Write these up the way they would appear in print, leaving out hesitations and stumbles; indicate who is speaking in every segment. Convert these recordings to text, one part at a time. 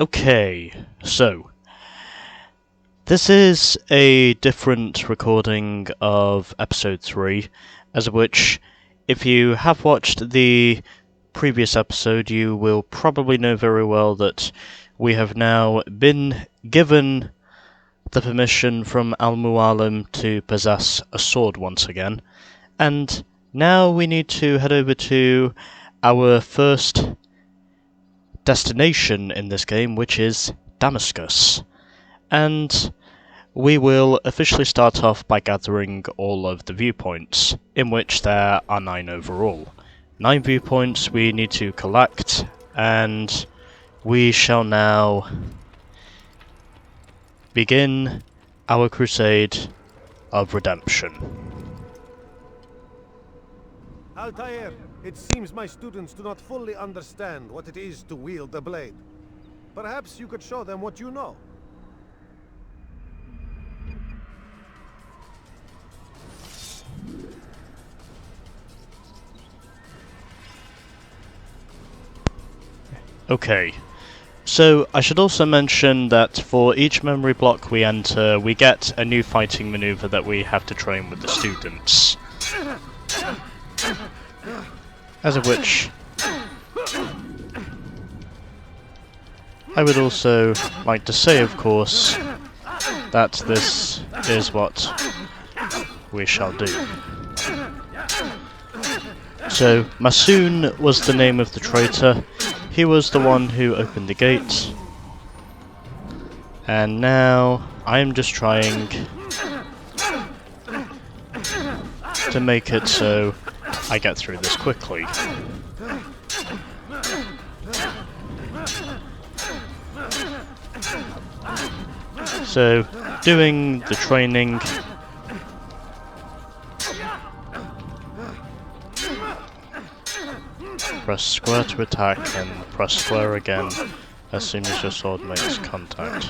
Speaker 1: Okay, so this is a different recording of episode 3, as of which, if you have watched the previous episode, you will probably know very well that we have now been given the permission from Al-Mualim to possess a sword once again, and now we need to head over to our first destination in this game, which is Damascus. And we will officially start off by gathering all of the viewpoints, in which there are 9 overall. 9 viewpoints we need to collect, and we shall now begin our crusade of redemption.
Speaker 2: Altair, it seems my students do not fully understand what it is to wield the blade. Perhaps you could show them what you know.
Speaker 1: Okay, so I should also mention that for each memory block we enter, we get a new fighting maneuver that we have to train with the students. As of which, I would also like to say, of course, that this is what we shall do. So, Masoon was the name of the traitor. He was the one who opened the gate. And now, I am just trying to make it so I get through this quickly. So, doing the training. Press square to attack and press square again as soon as your sword makes contact.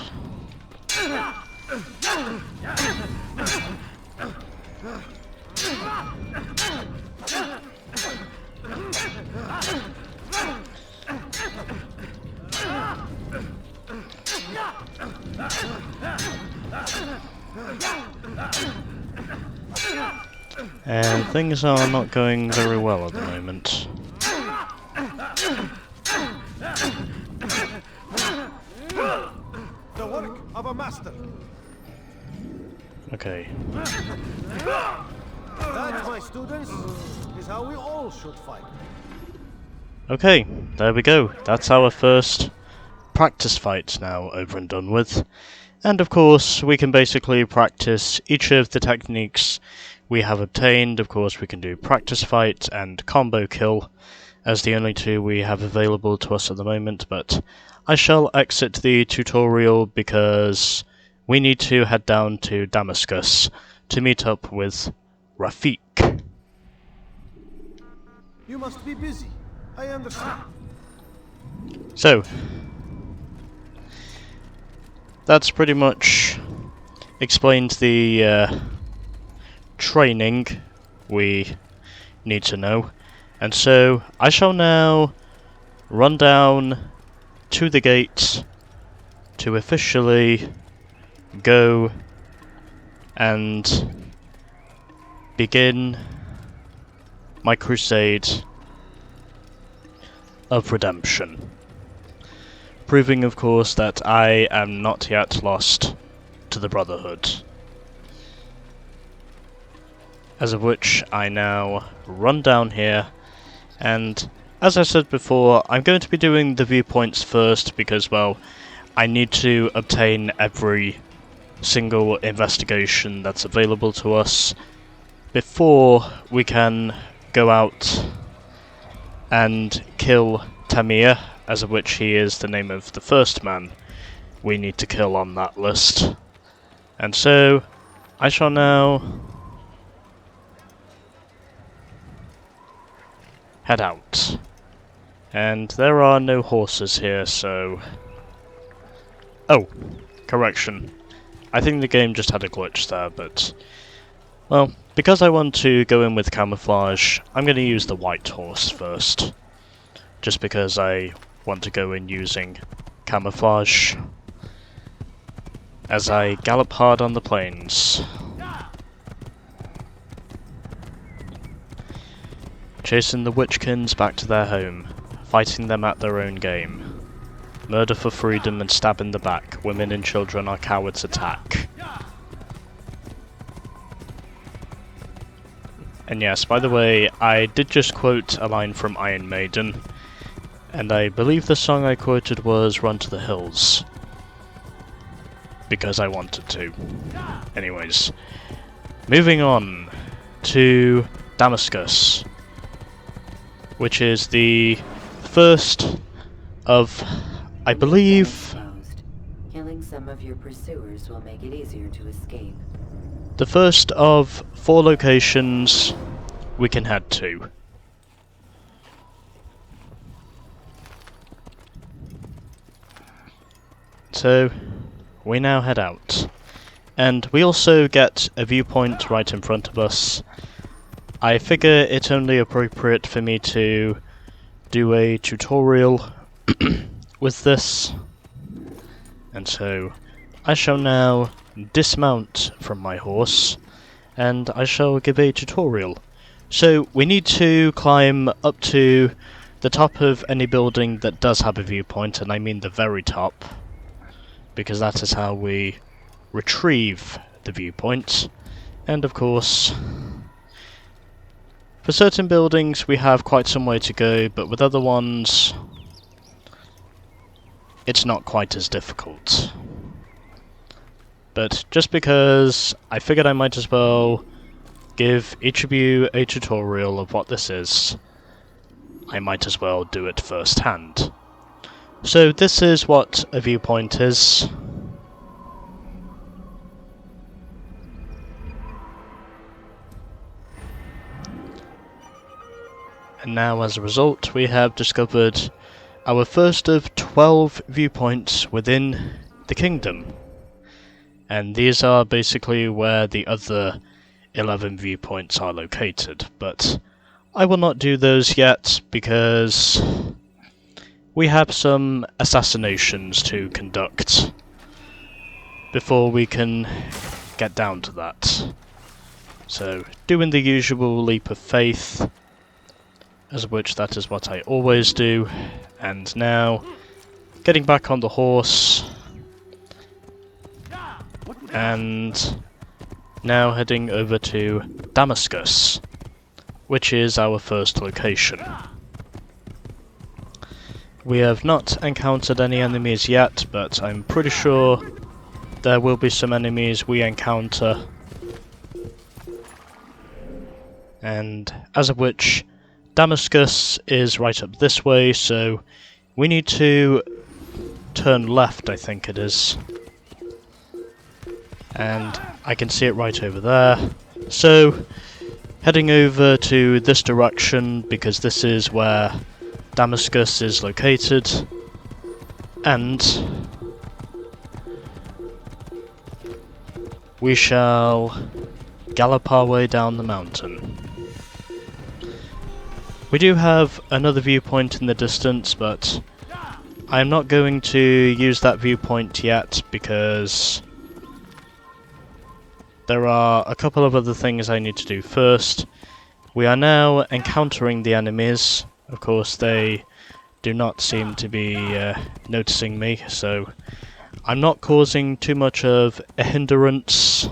Speaker 1: And things are not going very well at the moment.
Speaker 2: The work of a master.
Speaker 1: Okay.
Speaker 2: That, my students, is how we all should fight.
Speaker 1: Okay, there we go. That's our first practice fight now over and done with. And of course, we can basically practice each of the techniques we have obtained. Of course, we can do practice fight and combo kill as the only 2 we have available to us at the moment, but I shall exit the tutorial because we need to head down to Damascus to meet up with Rafiq.
Speaker 2: You must be busy. I understand.
Speaker 1: So, that's pretty much explained the training we need to know. And so, I shall now run down to the gate to officially go and begin my crusade of redemption. Proving, of course, that I am not yet lost to the Brotherhood. As of which, I now run down here, and as I said before, I'm going to be doing the viewpoints first because, well, I need to obtain every single investigation that's available to us before we can go out and kill Tamir, as of which he is the name of the first man we need to kill on that list. And so, I shall now head out. And there are no horses here, so... Oh, correction. I think the game just had a glitch there, but... Well, because I want to go in with camouflage, I'm going to use the white horse first. Just because I want to go in using camouflage as I gallop hard on the plains. Chasing the Witchkins back to their home, fighting them at their own game. Murder for freedom and stab in the back. Women and children are cowards attack. And yes, by the way, I did just quote a line from Iron Maiden, and I believe the song I quoted was Run to the Hills. Because I wanted to. Anyways, moving on to Damascus, which is the first of, I believe,
Speaker 3: killing some of your pursuers will make it easier to escape.
Speaker 1: The first of 4 locations we can head to. So, we now head out. And we also get a viewpoint right in front of us. I figure it's only appropriate for me to do a tutorial with this. And so, I shall now dismount from my horse, and I shall give a tutorial. So, we need to climb up to the top of any building that does have a viewpoint, and I mean the very top, because that is how we retrieve the viewpoint. And of course, for certain buildings we have quite some way to go, but with other ones it's not quite as difficult. But just because I figured I might as well give each of you a tutorial of what this is, I might as well do it firsthand. So this is what a viewpoint is. And now as a result we have discovered our first of 12 viewpoints within the kingdom. And these are basically where the other 11 viewpoints are located, but I will not do those yet because we have some assassinations to conduct before we can get down to that. So, doing the usual leap of faith, as of which that is what I always do, and now getting back on the horse, and now heading over to Damascus, which is our first location. We have not encountered any enemies yet, but I'm pretty sure there will be some enemies we encounter, and as of which Damascus is right up this way, so we need to turn left, I think it is. And I can see it right over there. So, heading over to this direction, because this is where Damascus is located, and we shall gallop our way down the mountain. We do have another viewpoint in the distance, but I'm not going to use that viewpoint yet because there are a couple of other things I need to do first. We are now encountering the enemies. Of course, they do not seem to be noticing me, so I'm not causing too much of a hindrance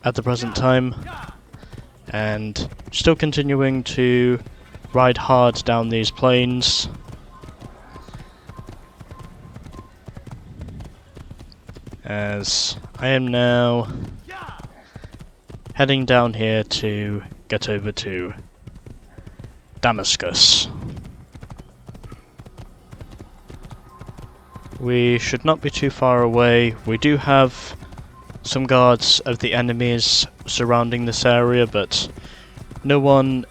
Speaker 1: at the present time, and still continuing to ride hard down these plains. As I am now heading down here to get over to Damascus. We should not be too far away. We do have some guards of the enemies surrounding this area, but no one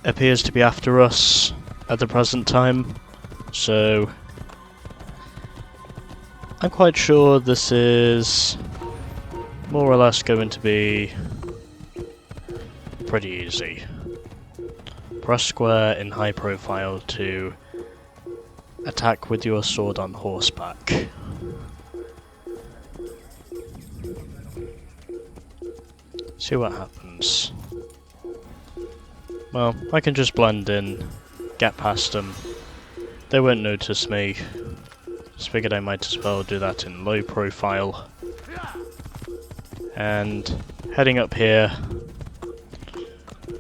Speaker 1: appears to be after us at the present time, so I'm quite sure this is more or less going to be pretty easy. Press square in high profile to attack with your sword on horseback. See what happens. Well, I can just blend in, get past them. They won't notice me. Just figured I might as well do that in low profile. And heading up here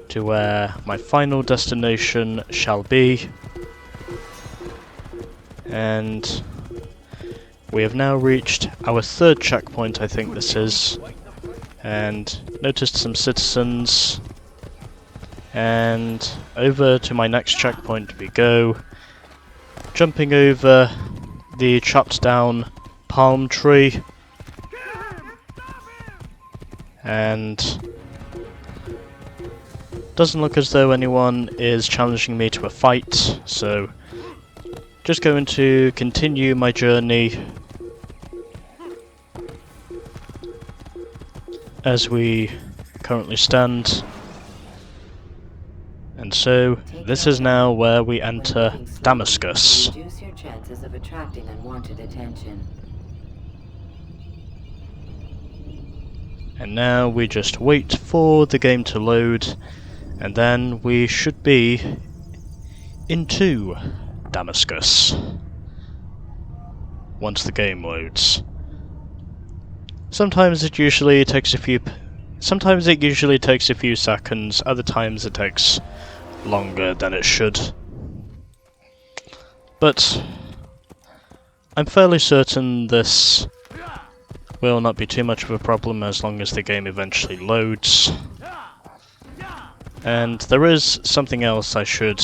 Speaker 1: to where my final destination shall be. And we have now reached our third checkpoint, I think this is. And noticed some citizens. And over to my next checkpoint we go. Jumping over the chopped down palm tree. And doesn't look as though anyone is challenging me to a fight, so just going to continue my journey as we currently stand. And so this is now where we enter Damascus.
Speaker 3: Reduce your chances of attracting unwanted attention.
Speaker 1: And now we just wait for the game to load, and then we should be into Damascus once the game loads. Sometimes it usually takes a few seconds, other times it takes longer than it should. But I'm fairly certain this will not be too much of a problem as long as the game eventually loads. And there is something else I should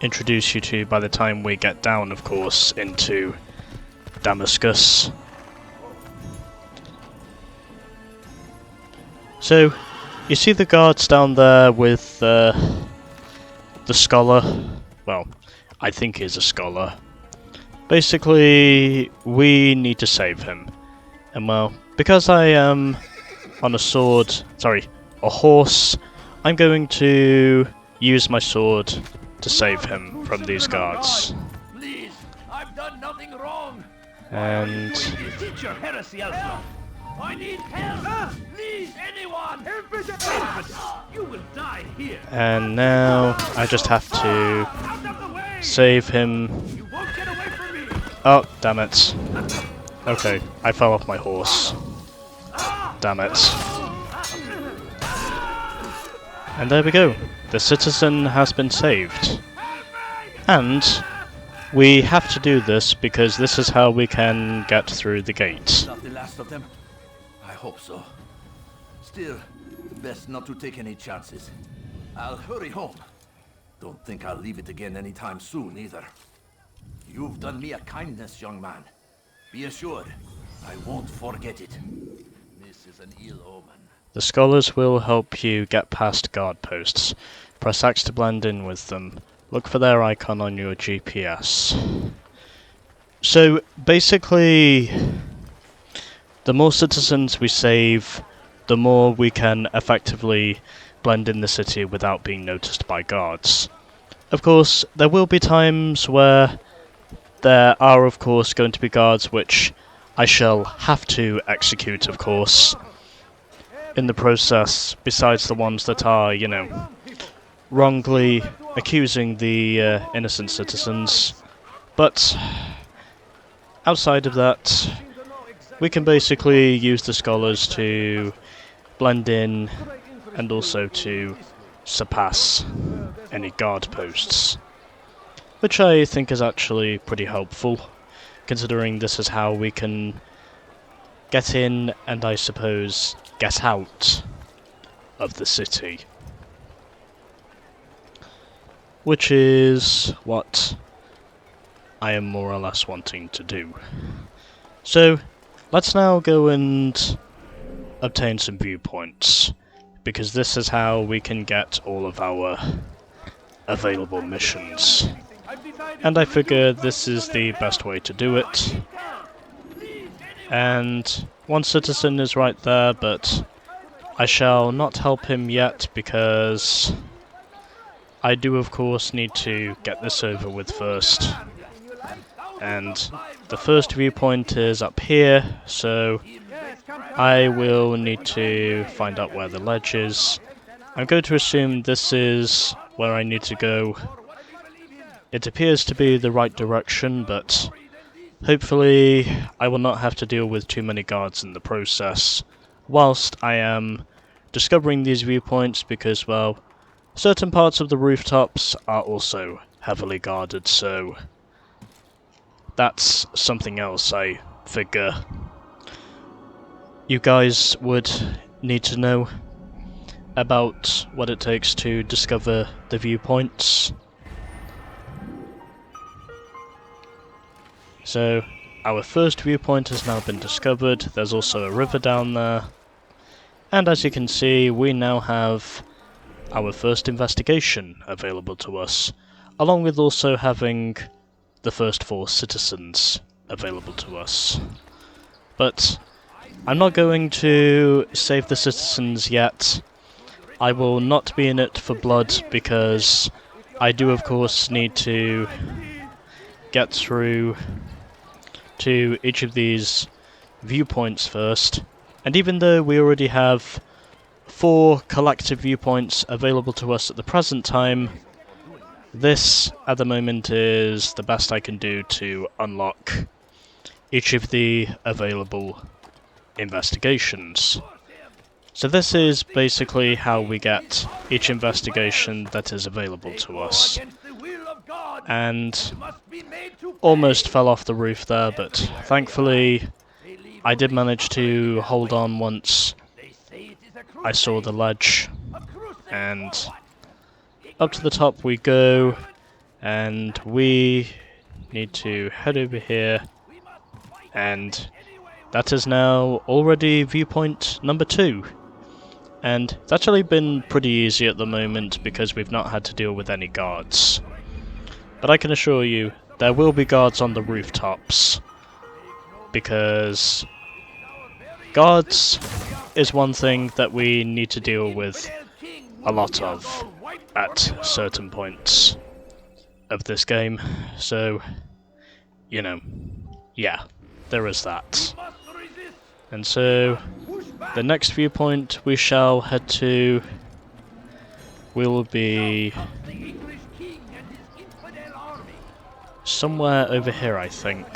Speaker 1: introduce you to by the time we get down, of course, into Damascus. So, you see the guards down there with the scholar? Well, I think he's a scholar. Basically, we need to save him. And well, because I am on a horse, I'm going to use my sword to save him from these guards.
Speaker 4: Please, I've done nothing wrong.
Speaker 1: And
Speaker 4: Teach your heresy elsewhere. I need help. Please, anyone. You will die here.
Speaker 1: And now I just have to save him.
Speaker 4: You won't get away from me.
Speaker 1: Oh, damn it. Okay, I fell off my horse. Damn it. And there we go. The citizen has been saved. And we have to do this because this is how we can get through the gate.
Speaker 4: Not the last of them. I hope so. Still, best not to take any chances. I'll hurry home. Don't think I'll leave it again anytime soon either. You've done me a kindness, young man. Be assured, I won't forget it. This is an ill omen.
Speaker 1: The scholars will help you get past guard posts. Press X to blend in with them. Look for their icon on your GPS. So, basically, the more citizens we save, the more we can effectively blend in the city without being noticed by guards. Of course, there will be times where there are, of course, going to be guards which I shall have to execute, of course, in the process, besides the ones that are, you know, wrongly accusing the innocent citizens. But outside of that, we can basically use the scholars to blend in and also to surpass any guard posts, which I think is actually pretty helpful, considering this is how we can get in and, I suppose, get out of the city. Which is what I am more or less wanting to do. So, let's now go and obtain some viewpoints, because this is how we can get all of our available missions. And I figure this is the best way to do it. And one citizen is right there, but I shall not help him yet because I do of course need to get this over with first. and the first viewpoint is up here, so I will need to find out where the ledge is. I'm going to assume this is where I need to go. It appears to be the right direction, but hopefully I will not have to deal with too many guards in the process whilst I am discovering these viewpoints, because, well, certain parts of the rooftops are also heavily guarded, so that's something else I figure you guys would need to know about what it takes to discover the viewpoints. So, our first viewpoint has now been discovered. There's also a river down there. And as you can see, we now have our first investigation available to us, along with also having the first 4 citizens available to us. But I'm not going to save the citizens yet. I will not be in it for blood, because I do of course need to get through to each of these viewpoints first. And even though we already have 4 collective viewpoints available to us at the present time, this at the moment is the best I can do to unlock each of the available investigations. So this is basically how we get each investigation that is available to us. And almost fell off the roof there, but thankfully I did manage to hold on once I saw the ledge, and up to the top we go, and we need to head over here, and that is now already viewpoint number 2. And it's actually been pretty easy at the moment because we've not had to deal with any guards. But I can assure you, there will be guards on the rooftops, because guards is one thing that we need to deal with a lot of at certain points of this game. So, you know, yeah, there is that. And so, the next viewpoint we shall head to will be somewhere over here, I think.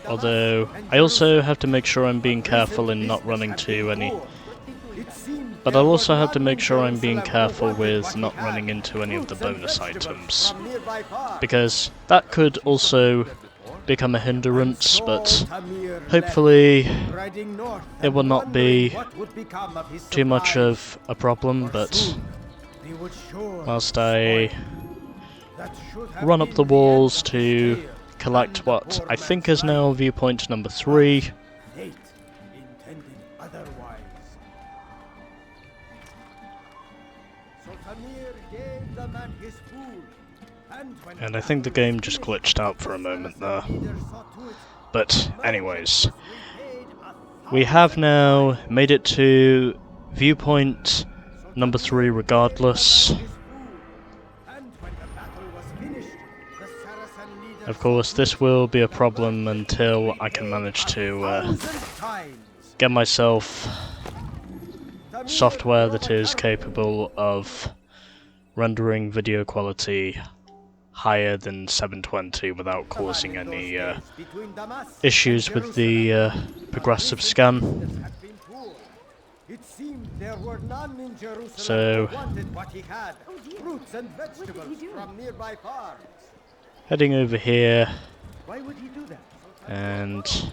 Speaker 1: Although, I also have to make sure I'm being careful in not running to any... But I'll also have to make sure I'm being careful with not running into any of the bonus items, because that could also become a hindrance, but hopefully it will not be too much of a problem. But whilst I run up the walls to collect what I think is now viewpoint number 3, and I think the game just glitched out for a moment there. But anyways, we have now made it to viewpoint number 3 regardless. Of course, this will be a problem until I can manage to get myself software that is capable of rendering video quality higher than 720 without causing any issues with the progressive scan. So, heading over here, and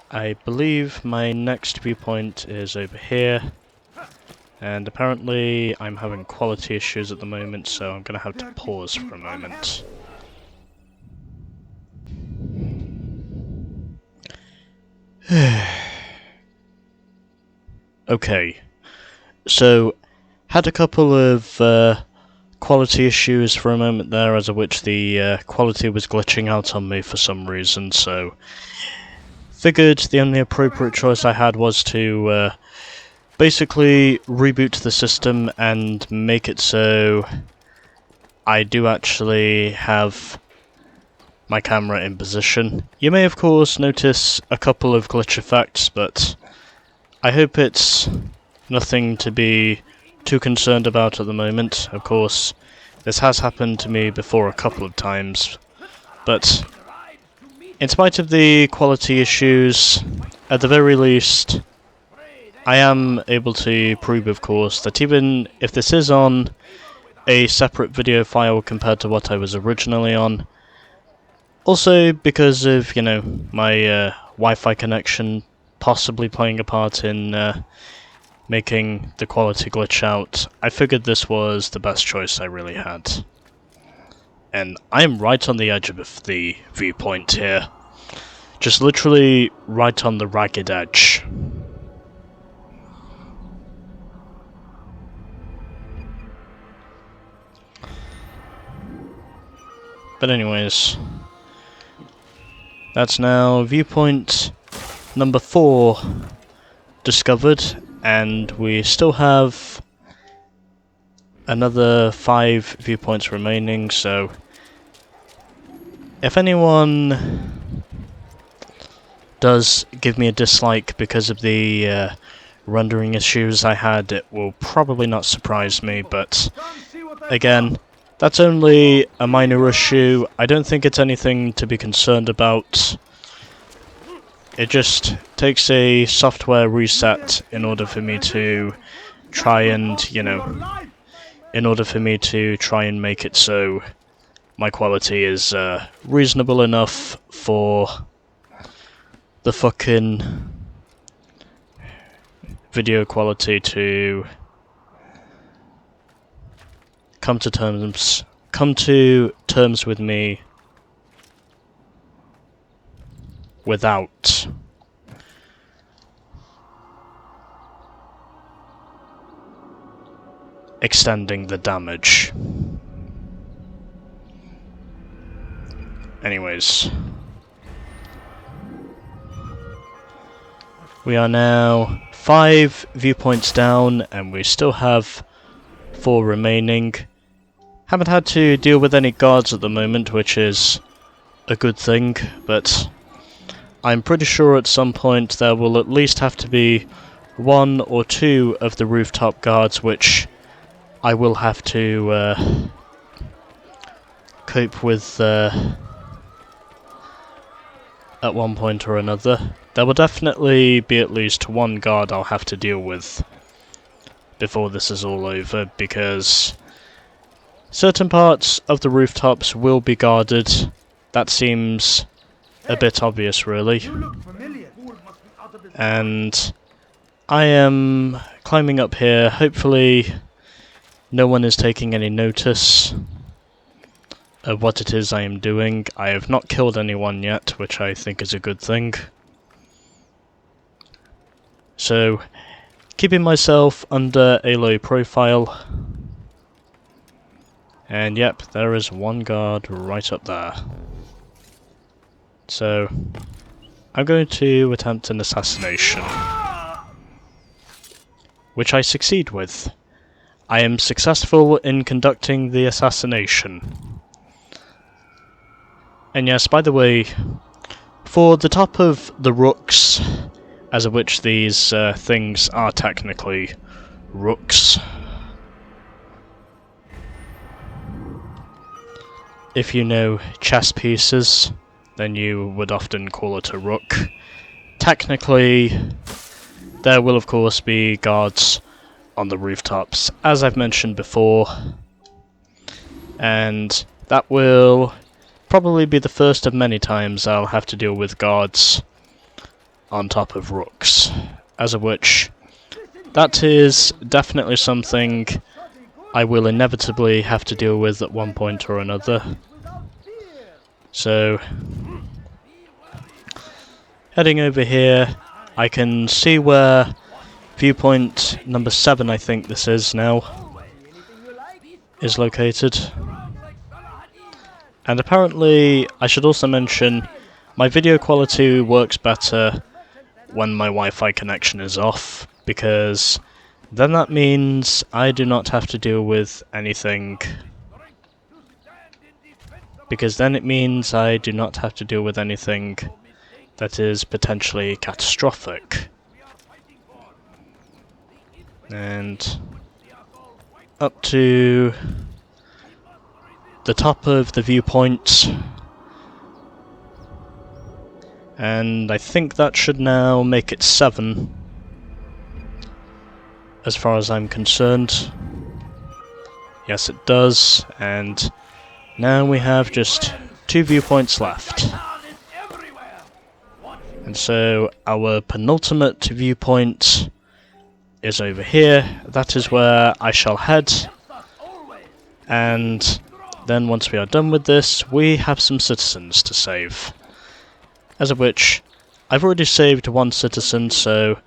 Speaker 1: I believe my next viewpoint is over here, and apparently I'm having quality issues at the moment, so I'm going to have to pause for a moment. Okay, so had a couple of quality issues for a moment there, as of which the quality was glitching out on me for some reason, so figured the only appropriate choice I had was to basically reboot the system and make it so I do actually have my camera in position. You may of course notice a couple of glitch effects, but I hope it's nothing to be too concerned about at the moment. Of course, this has happened to me before a couple of times, but in spite of the quality issues, at the very least, I am able to prove, of course, that even if this is on a separate video file compared to what I was originally on, also because of, you know, my Wi-Fi connection possibly playing a part in making the quality glitch out, I figured this was the best choice I really had. And I'm right on the edge of the viewpoint here. Just literally right on the ragged edge. But anyways, that's now viewpoint number 4 discovered, and we still have another 5 viewpoints remaining, so if anyone does give me a dislike because of the rendering issues I had, it will probably not surprise me, but again, that's only a minor issue. I don't think it's anything to be concerned about. It just takes a software reset in order for me to try and, you know, in order for me to try and make it so my quality is reasonable enough for the fucking video quality to come to terms with me without extending the damage. Anyways, we are now 5 viewpoints down, and we still have 4 remaining. Haven't had to deal with any guards at the moment, which is a good thing, but I'm pretty sure at some point there will at least have to be 1 or 2 of the rooftop guards, which I will have to cope with at one point or another. There will definitely be at least 1 guard I'll have to deal with before this is all over, because certain parts of the rooftops will be guarded. That seems a bit obvious, really. And I am climbing up here. Hopefully no one is taking any notice of what it is I am doing. I have not killed anyone yet, which I think is a good thing. So, keeping myself under a low profile. And yep, there is 1 guard right up there. So, I'm going to attempt an assassination, which I succeed with. I am successful in conducting the assassination. And yes, by the way, for the top of the rooks, as of which these things are technically rooks, if you know chess pieces, then you would often call it a rook. Technically, there will of course be guards on the rooftops, as I've mentioned before, and that will probably be the first of many times I'll have to deal with guards on top of rooks, as of which that is definitely something I will inevitably have to deal with at one point or another. So, heading over here, I can see where viewpoint number 7, I think this is now, is located. And apparently, I should also mention, my video quality works better when my Wi-Fi connection is off, because then that means I do not have to deal with anything because then it means I do not have to deal with anything that is potentially catastrophic. And up to the top of the viewpoint, and I think that should now make it 7 as far as I'm concerned. Yes, it does, and now we have just 2 viewpoints left. And so our penultimate viewpoint is over here. That is where I shall head. And then once we are done with this, we have some citizens to save. As of which, I've already saved 1 citizen, so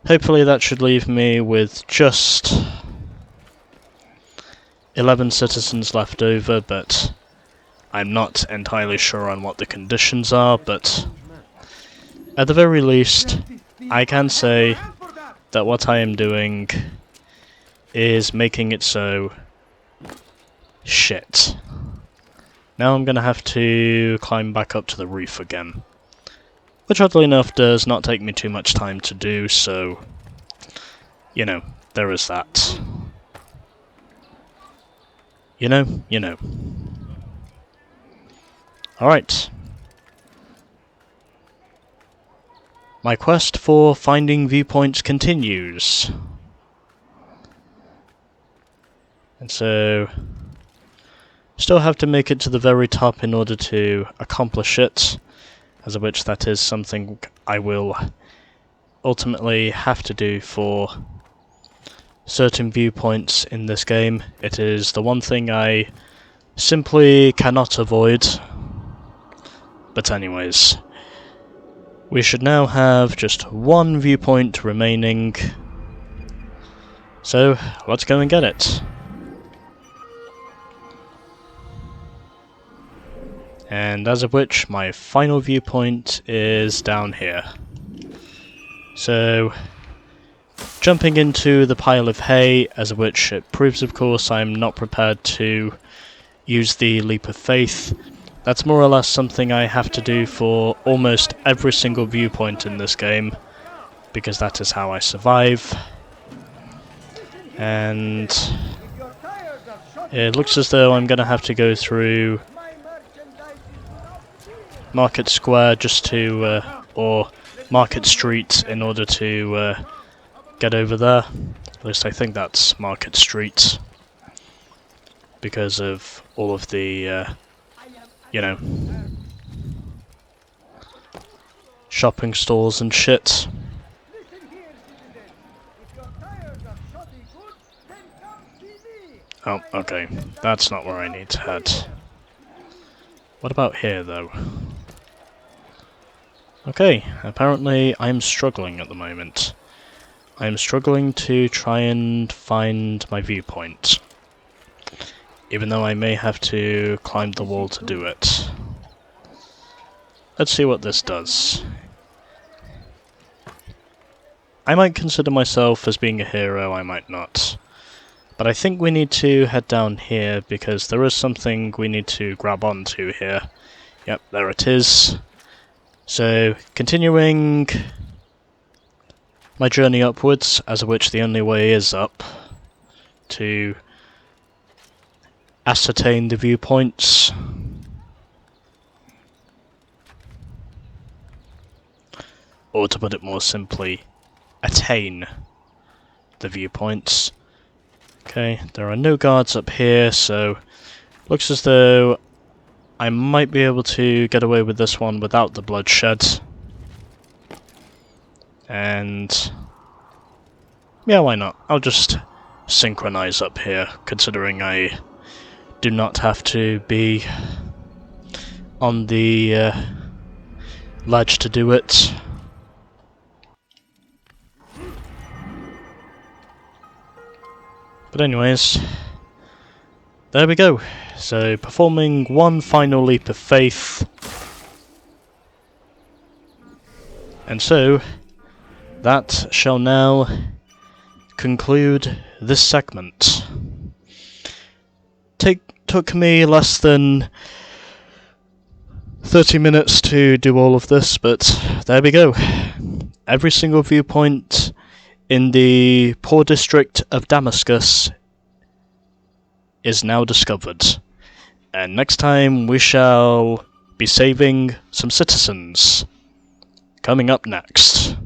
Speaker 1: hopefully that should leave me with just 11 citizens left over, but I'm not entirely sure on what the conditions are, but at the very least, I can say that what I am doing is making it so shit. Now I'm gonna have to climb back up to the roof again, which oddly enough does not take me too much time to do, so you know, there is that. You know. Alright. My quest for finding viewpoints continues. And so still have to make it to the very top in order to accomplish it, as of which that is something I will ultimately have to do for certain viewpoints in this game. It is the one thing I simply cannot avoid. But anyways, we should now have just 1 viewpoint remaining, so let's go and get it. And as of which, my final viewpoint is down here. So, jumping into the pile of hay, as of which it proves of course I'm not prepared to use the leap of faith. That's more or less something I have to do for almost every single viewpoint in this game, because that is how I survive. And it looks as though I'm going to have to go through Market Square just to, or Market Street in order to get over there. At least I think that's Market Street, because of all of the, you know, shopping stalls and shit. Oh, okay. That's not where I need to head. What about here, though? Okay, apparently I'm struggling at the moment. I'm struggling to try and find my viewpoint, even though I may have to climb the wall to do it. Let's see what this does. I might consider myself as being a hero, I might not. But I think we need to head down here, because there is something we need to grab onto here. Yep, there it is. So, continuing my journey upwards, as of which the only way is up, to ascertain the viewpoints. Or to put it more simply, attain the viewpoints. Okay, there are no guards up here, so looks as though I might be able to get away with this one without the bloodshed. And yeah, why not? I'll just synchronize up here, considering I do not have to be on the ledge to do it. But anyways, there we go. So, performing one final leap of faith. And so, that shall now conclude this segment. took me less than 30 minutes to do all of this, but there we go. Every single viewpoint in the poor district of Damascus is now discovered. And next time we shall be saving some citizens. Coming up next.